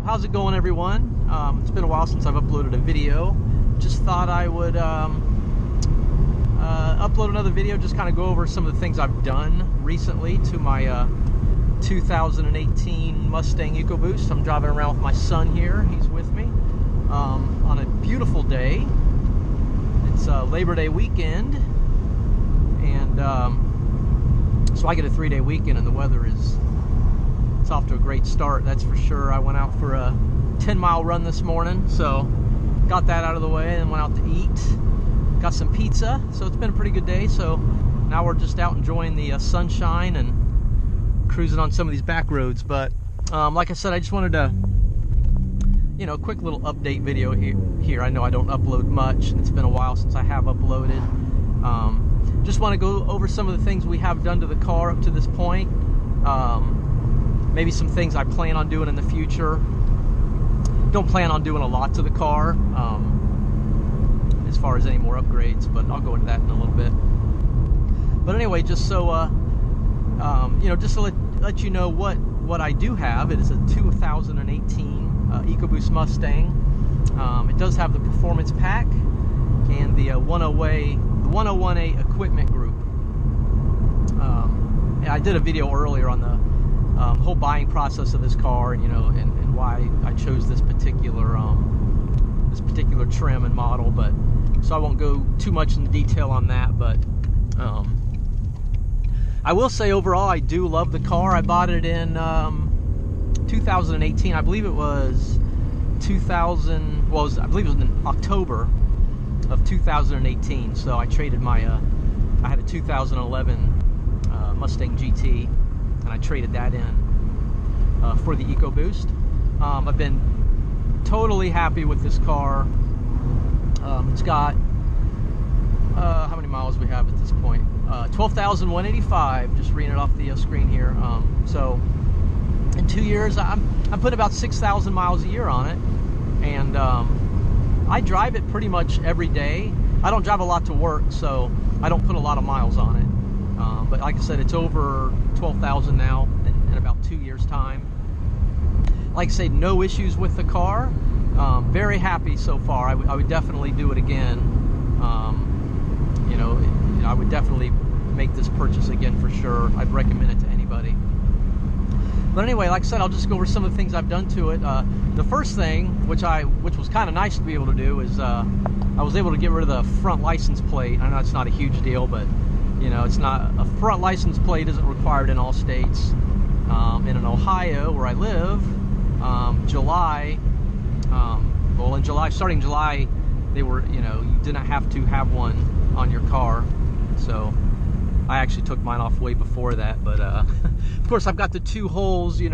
how's it going, everyone? It's been a while since I've uploaded a video. Just thought I would upload another video, just kind of go over some of the things I've done recently to my 2018 Mustang EcoBoost. I'm driving around with my son here. He's with me on a beautiful day. It's Labor Day weekend, and so I get a 3-day weekend, and the weather is it's off to a great start, that's for sure. I went out for a 10-mile run this morning, so got that out of the way, and went out to eat. Got some pizza, so it's been a pretty good day. So now we're just out enjoying the sunshine and cruising on some of these back roads. But like I said, I just wanted to, a quick little update video here. I know I don't upload much, and it's been a while since I have uploaded. Just want to go over some of the things we have done to the car up to this point. Maybe some things I plan on doing in the future. Don't plan on doing a lot to the car as far as any more upgrades, but I'll go into that in a little bit. But anyway, just so just to let you know what I do have. It is a 2018 EcoBoost Mustang. It does have the performance pack and the 101A equipment group. And I did a video earlier on the whole buying process of this car, and and why I chose this particular trim and model. But so I won't go too much into detail on that. But I will say overall, I do love the car. I bought it in 2018. I believe it was 2000. Well, I believe it was in October of 2018. So I traded my I had a 2011 Mustang GT, and I traded that in for the EcoBoost. I've been totally happy with this car. It's got how many miles we have at this point? 12,185. Just reading it off the screen here. So in 2 years, I'm putting about 6,000 miles a year on it, and I drive it pretty much every day. I don't drive a lot to work, so I don't put a lot of miles on it. But like I said, it's over 12,000 now in about 2 years' time. Like I say, no issues with the car. Very happy so far. I would definitely do it again. I would definitely make this purchase again for sure. I'd recommend it to anybody. But anyway, like I said, I'll just go over some of the things I've done to it. The first thing, which was kind of nice to be able to do, is I was able to get rid of the front license plate. I know it's not a huge deal, but it's not, a front license plate isn't required in all states. In Ohio, where I live, starting July, they were, you didn't have to have one on your car. So I actually took mine off way before that. But of course, I've got the 2 holes, in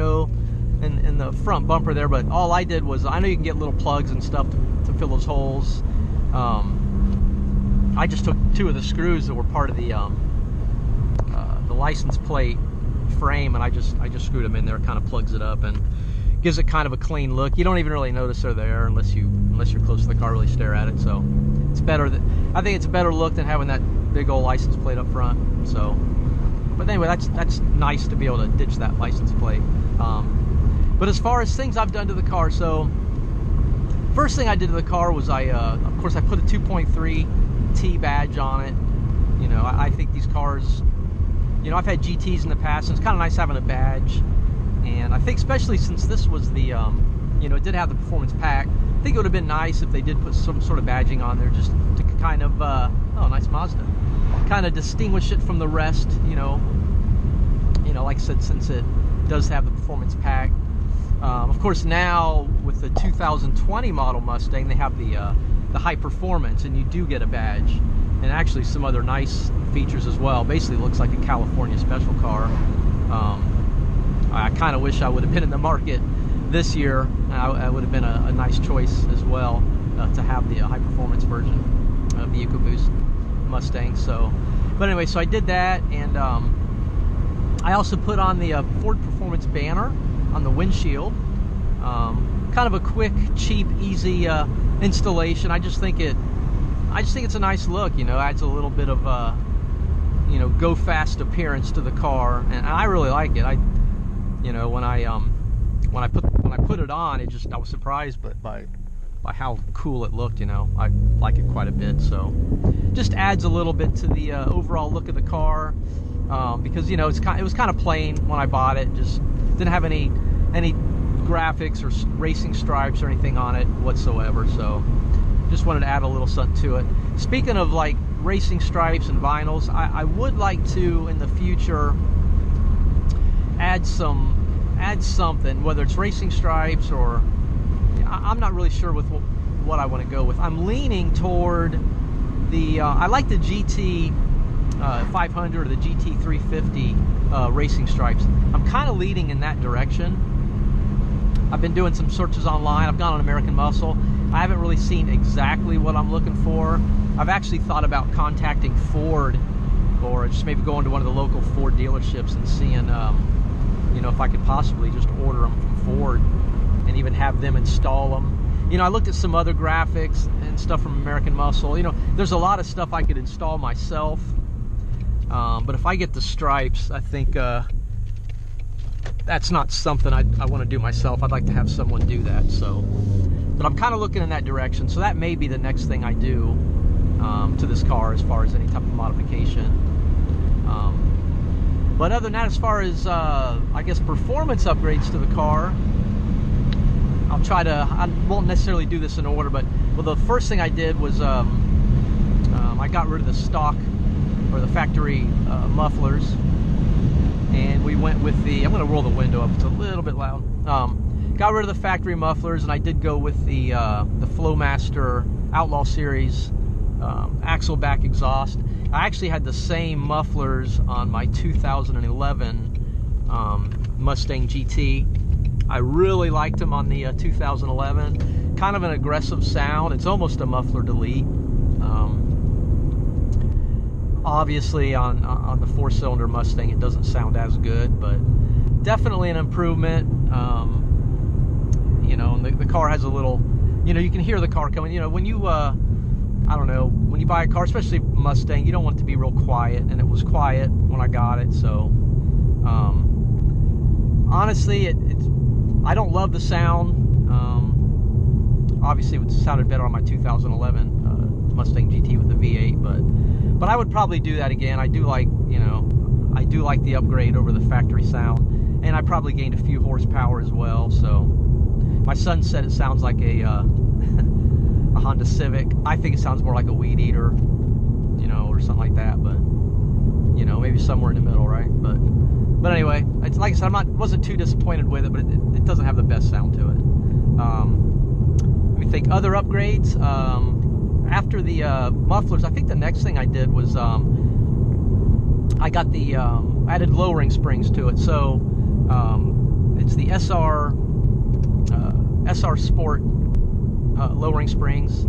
the front bumper there. But all I did was, I know you can get little plugs and stuff to fill those holes. I just took 2 of the screws that were part of the license plate frame, and I just screwed them in there. It kind of plugs it up and gives it kind of a clean look. You don't even really notice they're there unless you're close to the car, really stare at it. So it's better. I think it's a better look than having that big old license plate up front. So, but anyway, that's nice to be able to ditch that license plate. But as far as things I've done to the car, so first thing I did to the car was of course I put a 2.3 T badge on it. I think these cars, I've had GTs in the past, and it's kind of nice having a badge. And I think especially since this was the, it did have the performance pack, I think it would have been nice if they did put some sort of badging on there, just to kind of, oh, nice Mazda, kind of distinguish it from the rest, like I said, since it does have the performance pack. Of course, now with the 2020 model Mustang, they have the high performance, and you do get a badge, and actually some other nice features as well. Basically, it looks like a California special car. I kind of wish I would have been in the market this year. I would have been a nice choice as well to have the high performance version of the EcoBoost Mustang. So, but anyway, so I did that, and I also put on the Ford Performance banner on the windshield. Kind of a quick, cheap, easy installation. I just think it's a nice look. Adds a little bit of go fast appearance to the car, and I really like it. When I when I put it on, I was surprised, but by how cool it looked. You know, I like it quite a bit. So just adds a little bit to the overall look of the car, because you know it was kind of plain when I bought it. Just didn't have any graphics or racing stripes or anything on it whatsoever. So just wanted to add a little something to it. Speaking of like racing stripes and vinyls, I would like to in the future add something, whether it's racing stripes or I'm not really sure with what I want to go with. I'm leaning toward the I like the GT 500 or the GT 350 racing stripes. I'm kind of leaning in that direction. I've been doing some searches online. I've gone on American Muscle. I haven't really seen exactly what I'm looking for. I've actually thought about contacting Ford, or just maybe going to one of the local Ford dealerships and seeing, you know, if I could possibly just order them from Ford and even have them install them. You know, I looked at some other graphics and stuff from American Muscle. You know, there's a lot of stuff I could install myself, but if I get the stripes, I think that's not something I want to do myself. I'd like to have someone do that. So, but I'm kind of looking in that direction. So that may be the next thing I do to this car as far as any type of modification. But other than that, as far as I guess performance upgrades to the car, I'll try to, I won't necessarily do this in order, but well, the first thing I did was I got rid of the stock or the factory mufflers, and we went with the, I'm going to roll the window up, it's a little bit loud. Got rid of the factory mufflers, and I did go with the Flowmaster Outlaw Series axle back exhaust. I actually had the same mufflers on my 2011 Mustang GT. I really liked them on the 2011. Kind of an aggressive sound. It's almost a muffler delete. Obviously on the 4-cylinder Mustang it doesn't sound as good, but definitely an improvement. You know, and the car has a little, you know, you can hear the car coming. You know, when you I don't know, when you buy a car, especially Mustang, you don't want it to be real quiet, and it was quiet when I got it. So honestly, I don't love the sound. Obviously it sounded better on my 2011 Mustang GT with the V8, but I would probably do that again. I do like, you know, I do like the upgrade over the factory sound, and I probably gained a few horsepower as well. So my son said it sounds like a Honda Civic. I think it sounds more like a Weed Eater, you know, or something like that, but you know, maybe somewhere in the middle, right? But anyway, it's like I said, wasn't too disappointed with it, but it doesn't have the best sound to it. Let me think. Other upgrades. After the mufflers, I think the next thing I did was I got the added lowering springs to it. So it's the SR Sport lowering springs.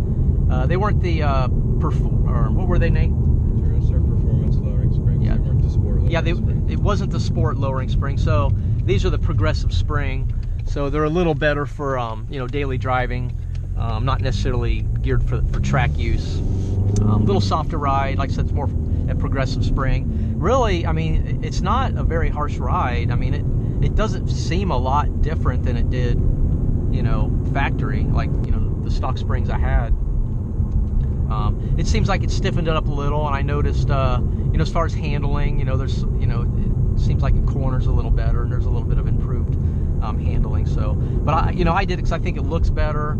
They weren't the what were they named? SR Performance lowering springs. Yeah, they weren't the Sport lowering springs. It wasn't the Sport lowering spring. So these are the progressive spring. So they're a little better for you know, daily driving. Not necessarily geared for track use. A little softer ride. Like I said, it's more a progressive spring. Really, I mean, it's not a very harsh ride. I mean, it doesn't seem a lot different than it did, you know, factory, like, you know, the stock springs I had. It seems like it stiffened it up a little, and I noticed, you know, as far as handling, you know, there's, you know, it seems like it corners a little better, and there's a little bit of improved handling. So, but you know, I did it because I think it looks better.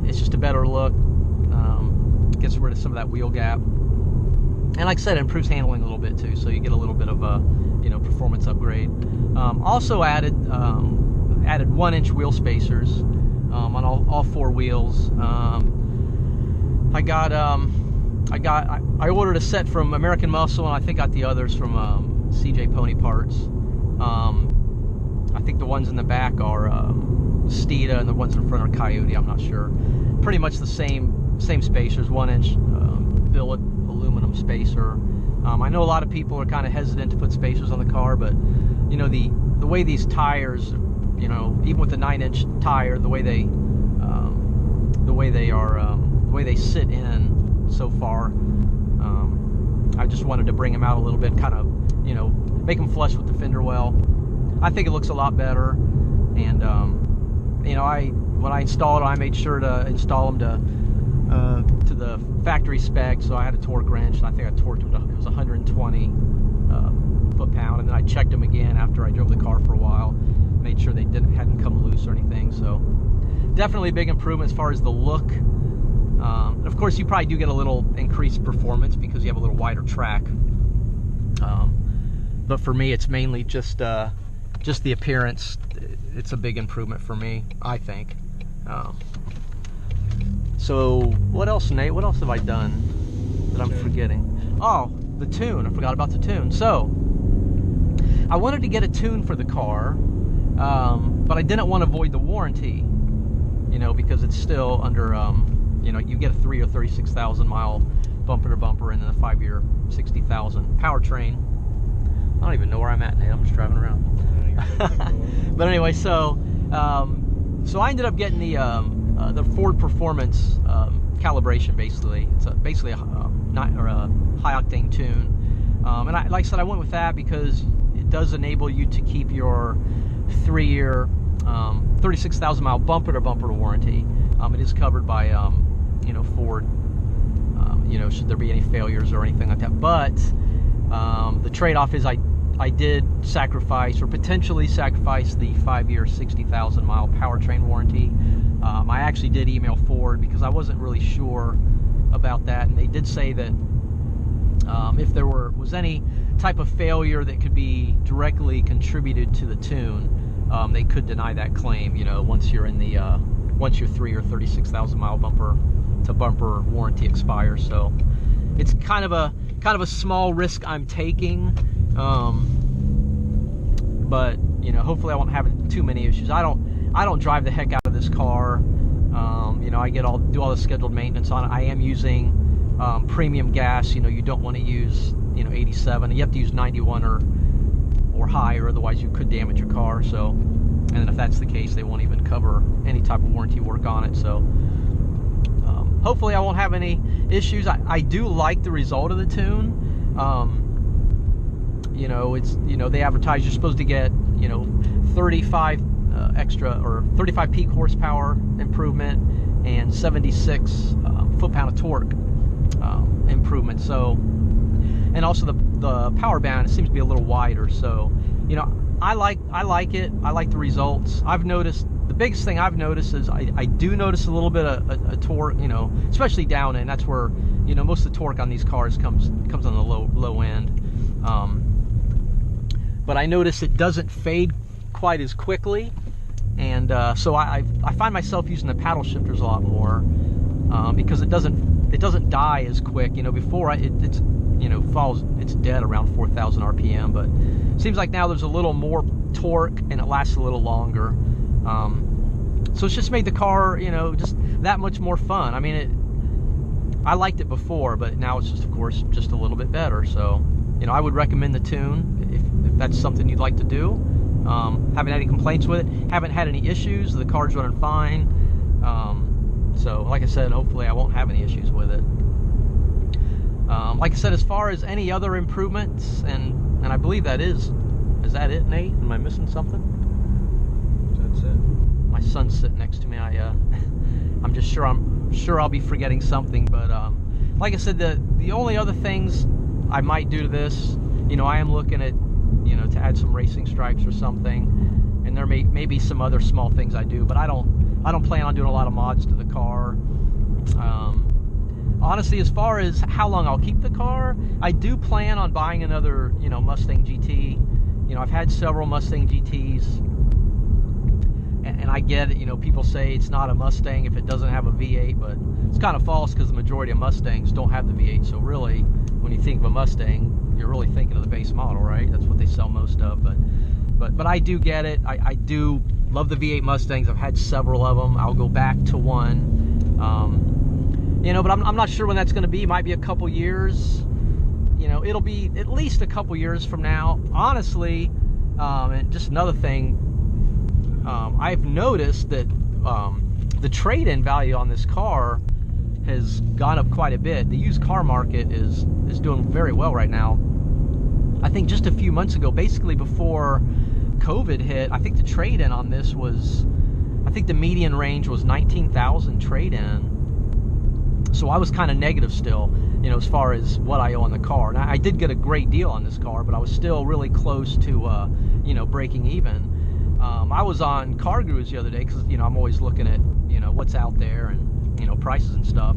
It's just a better look. Gets rid of some of that wheel gap, and like I said, it improves handling a little bit too. So you get a little bit of a, you know, performance upgrade. Also added 1-inch wheel spacers on all 4 wheels. I ordered a set from American Muscle, and I think got the others from CJ Pony Parts. I think the ones in the back are Steeda, and the ones in front are Coyote. I'm not sure. Pretty much the same spacers, 1-inch billet aluminum spacer. I know a lot of people are kind of hesitant to put spacers on the car, but you know, the way these tires, you know, even with the 9-inch tire, the way they sit in so far, I just wanted to bring them out a little bit, kind of, you know, make them flush with the fender well. I think it looks a lot better. And you know, when I installed it, I made sure to install them to the factory spec. So I had a torque wrench, and I think I torqued them to, it was 120 foot-pound, and then I checked them again after I drove the car for a while, made sure they hadn't come loose or anything. So definitely a big improvement as far as the look. And of course, you probably do get a little increased performance because you have a little wider track. But for me, it's mainly just the appearance. It's a big improvement for me, I think. So what else, Nate? What else have I done that I'm forgetting? Oh, the tune. I forgot about the tune. So I wanted to get a tune for the car, but I didn't want to void the warranty, you know, because it's still under, you know, you get a 3 or 36,000 mile bumper to bumper and then a 5-year 60,000 powertrain. I don't even know where I'm at, Nate. I'm just driving around. But anyway, so I ended up getting the Ford Performance calibration. Basically, it's basically a high octane tune, and like I said, I went with that because it does enable you to keep your 3-year 36,000 mile bumper to bumper warranty. It is covered by you know, Ford. You know, should there be any failures or anything like that. But the trade-off is I did sacrifice, or potentially sacrifice, the 5-year 60,000 mile powertrain warranty. I actually did email Ford because I wasn't really sure about that, and they did say that if there was any type of failure that could be directly contributed to the tune, they could deny that claim, you know, once you're in the once your 3 or 36,000 mile bumper to bumper warranty expires. So it's kind of a small risk I'm taking, but you know, hopefully I won't have too many issues. I don't drive the heck out of this car. You know, I do all the scheduled maintenance on it. I am using premium gas. You know, you don't want to use, you know, 87. You have to use 91 or higher, otherwise you could damage your car. So, and then if that's the case, they won't even cover any type of warranty work on it. So hopefully I won't have any issues. I do like the result of the tune. You know, it's, you know, they advertise you're supposed to get, you know, 35 extra, or 35 peak horsepower improvement and 76 foot-pound of torque improvement. So, and also the power band, it seems to be a little wider. So, you know, I like it. I like the results. I've noticed, the biggest thing I've noticed is I do notice a little bit of torque, you know, especially down in. That's where, you know, most of the torque on these cars comes on the low end. But I notice it doesn't fade quite as quickly, and so I find myself using the paddle shifters a lot more because it doesn't die as quick. You know, before it's you know, it's dead around 4,000 RPM, but it seems like now there's a little more torque and it lasts a little longer. So it's just made the car, you know, just that much more fun. I mean, I liked it before, but now it's just, of course, just a little bit better. So, you know, I would recommend the tune if that's something you'd like to do. Haven't had any complaints with it. Haven't had any issues. The car's running fine. So, like I said, hopefully I won't have any issues with it. Like I said, as far as any other improvements, and I believe that is that it, Nate? Am I missing something? That's it. My son's sitting next to me. I'm just sure I'll be forgetting something, but like I said, the only other things I might do to this, you know, I am looking at, you know, to add some racing stripes or something, and there may be some other small things I do, but I don't plan on doing a lot of mods to the car. Honestly, as far as how long I'll keep the car, I do plan on buying another, you know, Mustang GT. You know, I've had several Mustang GTs, and I get it. You know, people say it's not a Mustang if it doesn't have a V8, but it's kind of false because the majority of Mustangs don't have the V8. So really, when you think of a Mustang, you're really thinking of the base model, right? That's what they sell most of. But I do get it. I do love the V8 Mustangs. I've had several of them. I'll go back to one. You know, but I'm not sure when that's going to be. It might be a couple years. You know, it'll be at least a couple years from now. Honestly, and just another thing, I've noticed that the trade-in value on this car has gone up quite a bit. The used car market is doing very well right now. I think just a few months ago, basically before COVID hit, I think the trade-in on this was, I think the median range was 19,000 trade-in. So I was kind of negative still, you know, as far as what I owe on the car. And I did get a great deal on this car, but I was still really close to, you know, breaking even. I was on Car Gurus the other day because, you know, I'm always looking at, you know, what's out there and, you know, prices and stuff.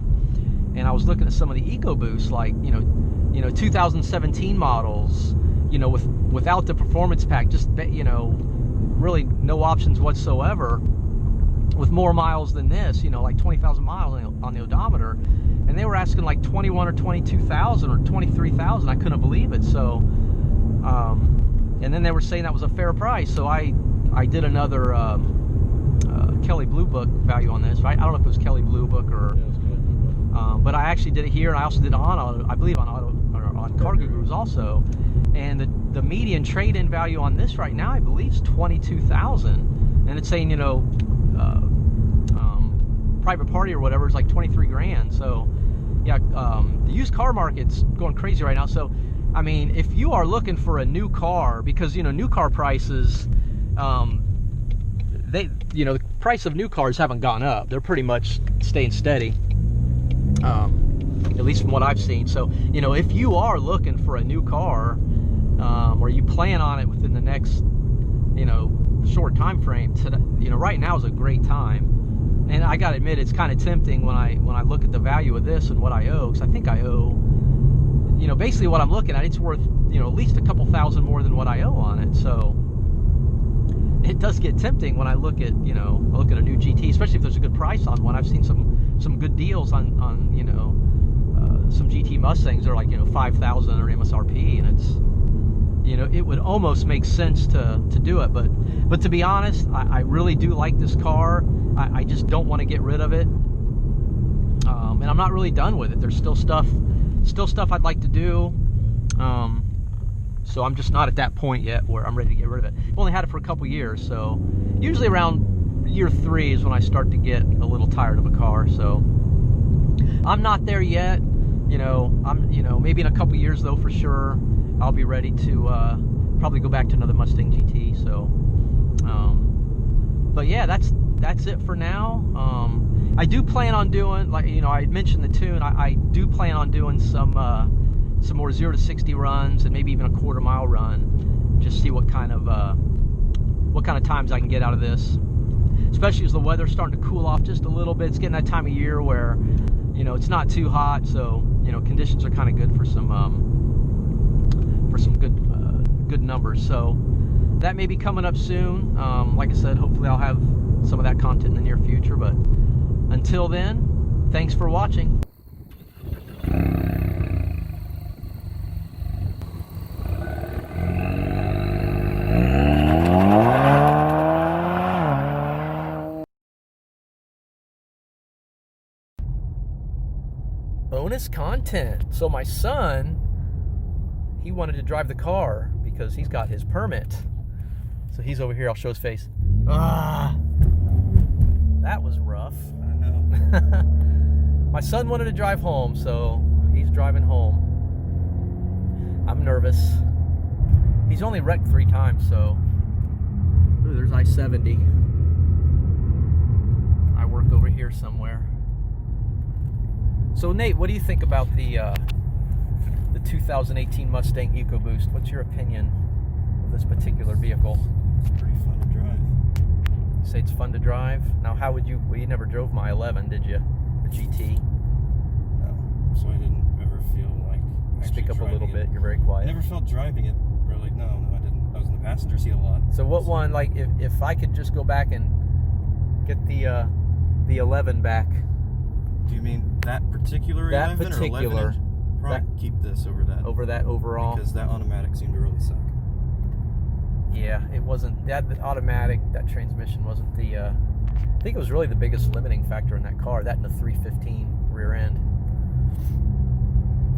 And I was looking at some of the EcoBoost, like, you know, 2017 models, you know, without the performance pack, just, you know, really no options whatsoever, with more miles than this, you know, like 20,000 miles on the odometer, and they were asking like 21 or 22,000 or 23,000. I couldn't believe it. So, and then they were saying that was a fair price. So I did another Kelley Blue Book value on this, right? I don't know if it was Kelley Blue Book or, but I actually did it here, and I also did it on, I believe, on Car Gurus also. And the median trade-in value on this right now, I believe, is 22,000, and it's saying, you know, private party or whatever is like 23 grand. So yeah, the used car market's going crazy right now. So I mean, if you are looking for a new car, because, you know, new car prices, you know, the price of new cars haven't gone up. They're pretty much staying steady, at least from what I've seen. So, you know, if you are looking for a new car, or you plan on it within the next, you know, short time frame, you know, right now is a great time. And I gotta admit, it's kind of tempting when I look at the value of this and what I owe, because I think I owe, you know, basically what I'm looking at, it's worth, you know, at least a couple thousand more than what I owe on it. So it does get tempting when I look at, you know, a new GT, especially if there's a good price on one. I've seen some good deals on you know, some GT Mustangs that are like, you know, 5,000 or MSRP, and it's, you know, it would almost make sense to do it. But to be honest, I really do like this car. I just don't want to get rid of it, and I'm not really done with it. There's still stuff I'd like to do, so I'm just not at that point yet where I'm ready to get rid of it. I've only had it for a couple years, so usually around year 3 is when I start to get a little tired of a car. So I'm not there yet. You know, maybe in a couple years though, for sure, I'll be ready to probably go back to another Mustang GT. So, but yeah, that's it for now. I do plan on doing, like, you know, I had mentioned the tune. I do plan on doing some more 0 to 60 runs, and maybe even a quarter-mile run. Just see what kind of times I can get out of this. Especially as the weather's starting to cool off just a little bit. It's getting that time of year where, you know, it's not too hot, so, you know, conditions are kind of good for some good numbers. So that may be coming up soon. Like I said, hopefully I'll have some of that content in the near future. But until then, thanks for watching. Bonus content. So my son, he wanted to drive the car because he's got his permit. So he's over here. I'll show his face. Ah, that was rough. I know. My son wanted to drive home, so he's driving home. I'm nervous. He's only wrecked 3 times, so. Ooh, there's I-70. I work over here somewhere. So Nate, what do you think about the 2018 Mustang EcoBoost? What's your opinion of this particular vehicle? It's pretty fun to drive. You say it's fun to drive? Now, how would you? Well, you never drove my 11, did you? The GT. No, so I didn't ever feel like. Speak up a little bit. You're very quiet. I never felt driving it. Really, no, I didn't. I was in the passenger seat a lot. So what one? Like, if I could just go back and get the 11 back. Do you mean that particular 11 particular, or 11 inch? Probably keep this over that. Over that overall. Because that automatic seemed to really suck. Yeah, it wasn't that automatic. That transmission wasn't the. I think it was really the biggest limiting factor in that car. That and the 315 rear end.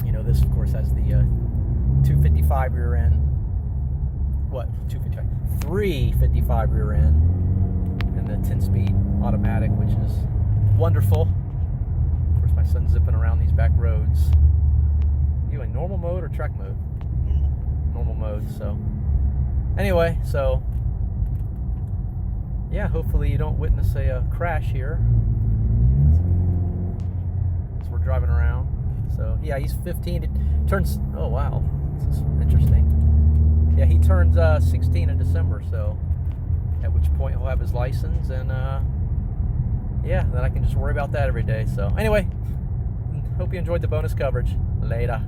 You know, this of course has the 255 rear end. What? 255? 355 rear end, and the 10-speed automatic, which is wonderful. My son's zipping around these back roads. You in normal mode or track mode? Normal mode. So anyway, so yeah, hopefully you don't witness a crash here as we're driving around. So yeah, he's 15. It turns. Oh wow, this is interesting. Yeah, he turns 16 in December. So at which point he'll have his license, and yeah, then I can just worry about that every day. So anyway, hope you enjoyed the bonus coverage. Later.